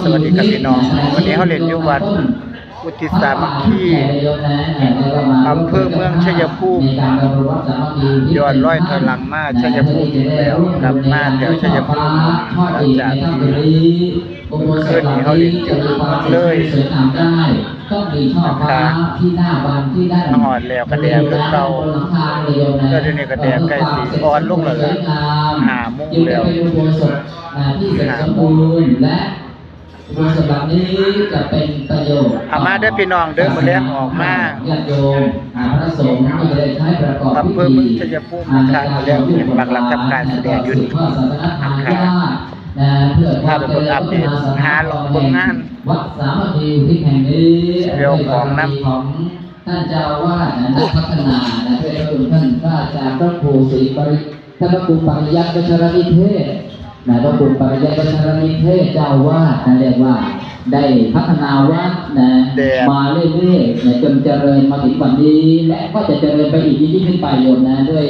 สวัสดีครับพี่น้องวันนี้เขาเรียนอยู่วัดอุทิศสามัคคีอำเภอเมืองชัยภูมิย้อนร้อยถอยหลังมาชัยภูมิแล้วกลับมาแถวชัยภูมิหลังจากที่คืนนี้เขาเรียนอยู่เลยนะคะมาหอดแล้วกระแดงเก่าแล้วทีนี้กระแดงใกล้สีอ่อนลงแล้วล่ะ5 โมงแล้ว5 โมงสำหรับนี้จะเป็นประโยชน์อามาเด้อพี่น้องเด้อมื้อแลงออกมาญาติโยมพระสงฆ์ที่ได้ใช้ประกอบอำเภอเมืองชัยภูมินะคะมื้อแลงเห็นปักหลักทำการแสดงอยู่นี่นะคะเพื่อถ้าเป็นอัปเดตหาหลอกเบิ่งงานวัดสามัคคีที่แห่งนี้เรียวของน้ำของท่านเจ้าว่านักพัฒนาเพื่อคุณท่านพระอาจารย์พระครูศรีปริท่านพระครูปริยัติวัชรนิเทศพระครูปริยัติวัชรนิเทศเจ้าว่าเรียกว่าได้พัฒนาวัดมาเรื่อยๆจนเจริญมาถึงวันนี้และก็จะเจริญไปอีกยิ่งขึ้นไปโยมนะด้วย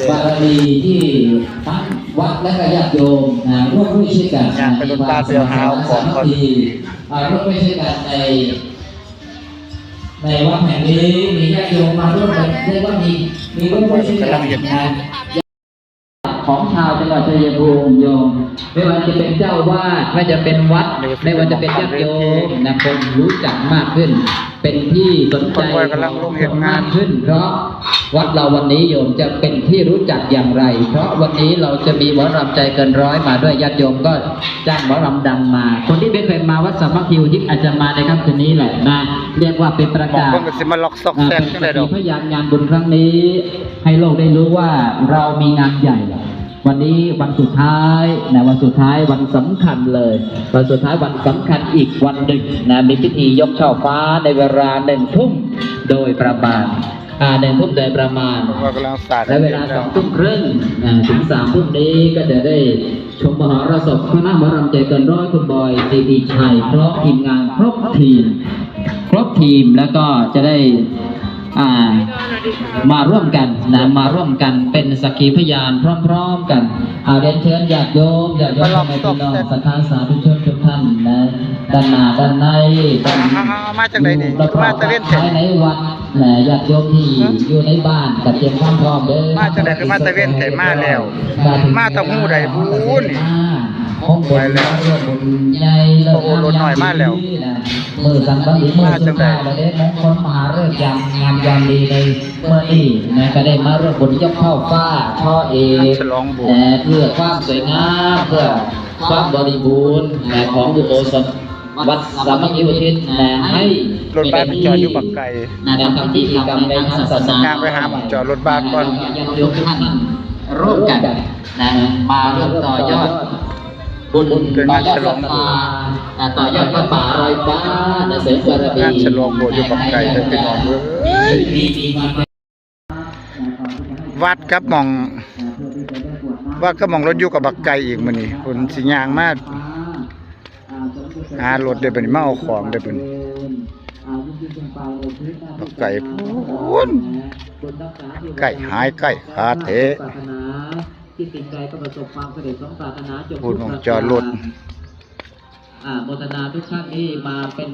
บารมีที่ทั้งวัดและก็ญาติโยมร่วมด้วยช่วยกันเป็นรถบ้านเดียวหาของคนร่วมด้วยช่วยกันในวัดแห่งนี้มีญาติโยมมาร่วมกันเรียกว่ามีร่วมด้วยช่วยกันของชาวจังหวัดชัยภูมิโยมไม่ว่าจะเป็นเจ้าวาดไม่ว่าจะเป็นวัดไม่ว่าจะเป็นญาติโยมคนรู้จักมากขึ้นเป็นที่สนใจมากขึ้นเพราะวัดเราวันนี้โยมจะเป็นที่รู้จักอย่างไรเพราะวันนี้เราจะมีหมอรำใจเกินร้อยมาด้วยญาติโยมก็จ้างหมอรำดังมาคนที่ไม่เคยมาวัดสามัคคีที่อาจจะมาในค่ำคืนนี้แหละนะเรียกว่าเป็นประกาศพยานงานบุญครั้งนี้ให้โลกได้รู้ว่าเรามีงานใหญ่วันนี้วันสุดท้ายวันสุดท้ายวันสำคัญเลยวันสุดท้ายวันสำคัญอีกวันหนึ่งมีพิธียกช่อฟ้าในเวลา1 ทุ่มโดยประมาณ1 ทุ่มโดยประมาณและเวลา2 ทุ่มครึ่งถึง3 ทุ่มนี้ก็จะได้ชมมหรสพคณะหมอรำใจเกินร้อยคุณบอยซีดีชัยพร้อมทีมงานครบทีมแล้วก็จะได้มาร่วมกันเป็นสักขีพยานพร้อมๆกันเรียนเชิญญาติโยมในพี่น้องศรัทธาสาธุชนทุกท่านด้านหน้าด้านในมาจากไหนนี่มาตะเวนภายในวัดญาติโยมที่อยู่ในบ้านกับเตรียมความพร้อมเด้อมาจากไหนคือมาตะเวนแต่มาแล้วมาตะหูใดบุญไปแล้วโอ้รถหน่อยมาแล้วมือสันบังอีมือสุดท้ายประเด็นมงคลมหาฤกษ์งามยามดีในเมื่อนี้ก็ได้มาร่วมบุญยกเข้าฟ้าช่อเอกเพื่อความสวยงามเพื่อความบริบูรณ์ของอุโบสถวัดสามัคคีอุทิศให้รถบ้านไปจอดอยู่ปักไก่ทำพิธีกรรมในทางศาสนาไปหาจอดรถบ้านก่อนยกท่านร่วมกันมาร่วมต่อยอดบุญต่อยอดศรัทธาต่อยอดพระป่ารอยฟ้าเสริมบารมีฉลองโบสถ์อยู่ปักไก่แต่เป็นน้องวัดครับมองวัดก็มองรถอยู่กับบักไก่อีกมื้อนี้คนสิย่างมากรถเดี๋ยวเป็นมาเอาของเดี๋ยวเป็นบักไก่พูนไก่หายไก่ขาเทพูดมองจอดรถโมทนาทุกท่านที่มาเป็น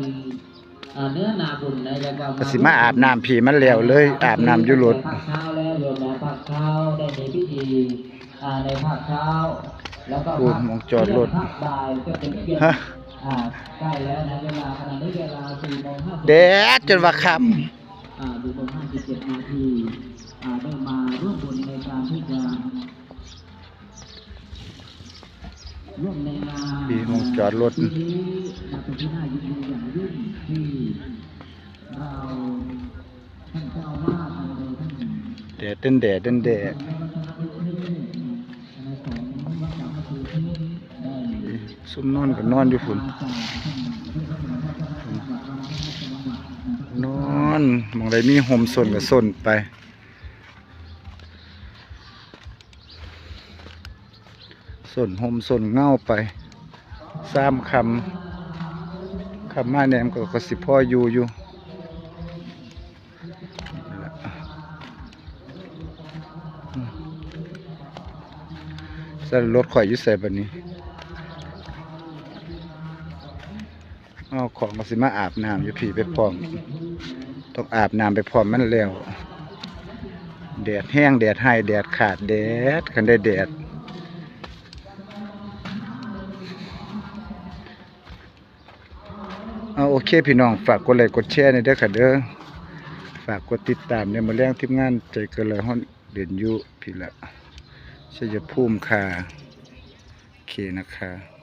เนื้อนาบุญในรายการก็สิมาอาบน้ำผีมันแล้วเลยอาบน้ำอยู่รถภาคเช้าแล้วโยมภาคเช้าได้มีพิธีในภาคเช้าแล้วก็พูดมองจอดรถฮะใกล้แล้วนะเวลาขณะนี้เวลา4:50แดดจนว่าค่ำ4:57 นาทีได้มาร่วมบุญในการที่จะร่วมในงานผีมองจอดรถเป็นที่น่ายินดีอย่างยิ่งที่เราท่านเจ้าว่าแดดแดดซุ่มนอนก็นอนอยู่ฝุ่นนอนมองได้มีห่มส่วนกับส่วนไปส่วนห่มส่วนเงาไป3 คำมาแนมก็สิพ่ออยู่รถข่อยอยู่ใส่บัดนี้ เอาของก็สิมาอาบน้ำอยู่พี่ไปพร้อมต้องอาบน้ำไปพร้อมมันแล้วแดดแห้งแดดให้แดดขาดแดดคันได้แดดเอาโอเคพี่น้องฝากกดไลค์กดแชร์ในเด้อค่ะเด้อฝากกดติดตามในมื้อแรงทีมงานใจเกินเลยฮ้อนเด่นอยู่พี่ละชัยภูมิค่ะโอเคนะคะ